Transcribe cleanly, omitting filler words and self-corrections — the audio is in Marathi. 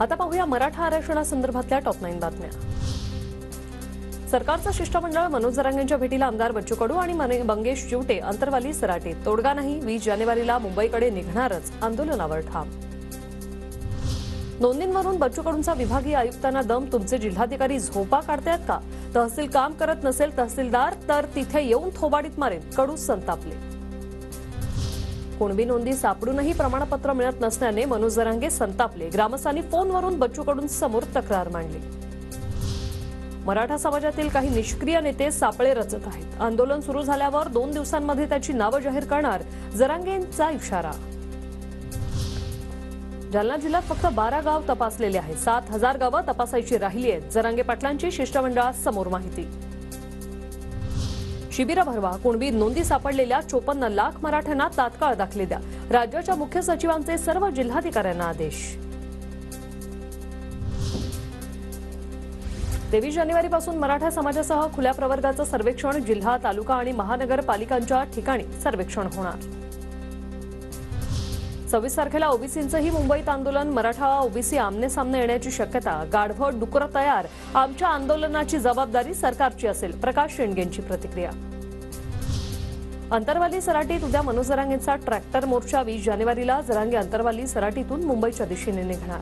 आता पाहूया मराठा आरक्षणासंदर्भातल्या टॉप 9 बातम्या। सरकारचं शिष्टमंडळ मनोज जरांगेंच्या भेटीला आमदार बच्चू कडू आणि मंगेश चिवटे अंतरवाली सराटीत। तोडगा नाही, 20 जानेवारीला मुंबईकडे निघणारच, आंदोलनावर ठाम। नोंदींवरून बच्चू कडूंचा विभागीय आयुक्तांना दम, तुमचे जिल्हाधिकारी झोपा काढतायत का? तहसील काम करत नसेल तहसीलदार तर तिथे येऊन थोबाडीत मारेन, कडू संतापले। कुणबी नोंदी सापडूनही प्रमाणपत्र मिळत नसल्याने मनोज जरांगे संतापले। ग्रामस्थांनी फोनवरून बच्चू कडूंसमोर तक्रार मांडली। मराठा समाजातील काही निष्क्रिय नेते सापळे रचत आहेत। आंदोलन सुरू झाल्यावर 2 दिवसांमध्ये त्याची नावं जाहीर करणार, जरांगेंचा इशारा। जालना जिल्ह्यात फक्त 12 गाव तपासलेले आहेत, 7000 गावं तपासायची राहिली आहेत। जरांगे पाटलांची शिष्टमंडळासमोर माहिती। शिबिर भरवा, कुणबी नोंदी सापडलेल्या 54 लाख मराठ्यांना तात्काळ दाखले द्या, राज्याच्या मुख्य सचिवांचे सर्व जिल्हाधिकाऱ्यांना आदेश। 23 जानेवारीपासून मराठा समाजासह खुल्या प्रवर्गाचं सर्वेक्षण, जिल्हा, तालुका आणि महानगरपालिकांच्या ठिकाणी सर्वेक्षण होणार। 26 तारखेला ओबीसींचंही मुंबईत आंदोलन, मराठा ओबीसी आमने सामने येण्याची शक्यता। गाढवं डुकर तयार, आमच्या आंदोलनाची जबाबदारी सरकारची असेल, प्रकाश शेंडगेंची प्रतिक्रिया। अंतरवाली सराटीत उद्या मनोज जरांगेंचा ट्रॅक्टर मोर्चा। 20 जानेवारीला जरांगे अंतरवाली सराटीतून मुंबईच्या दिशेने निघणार।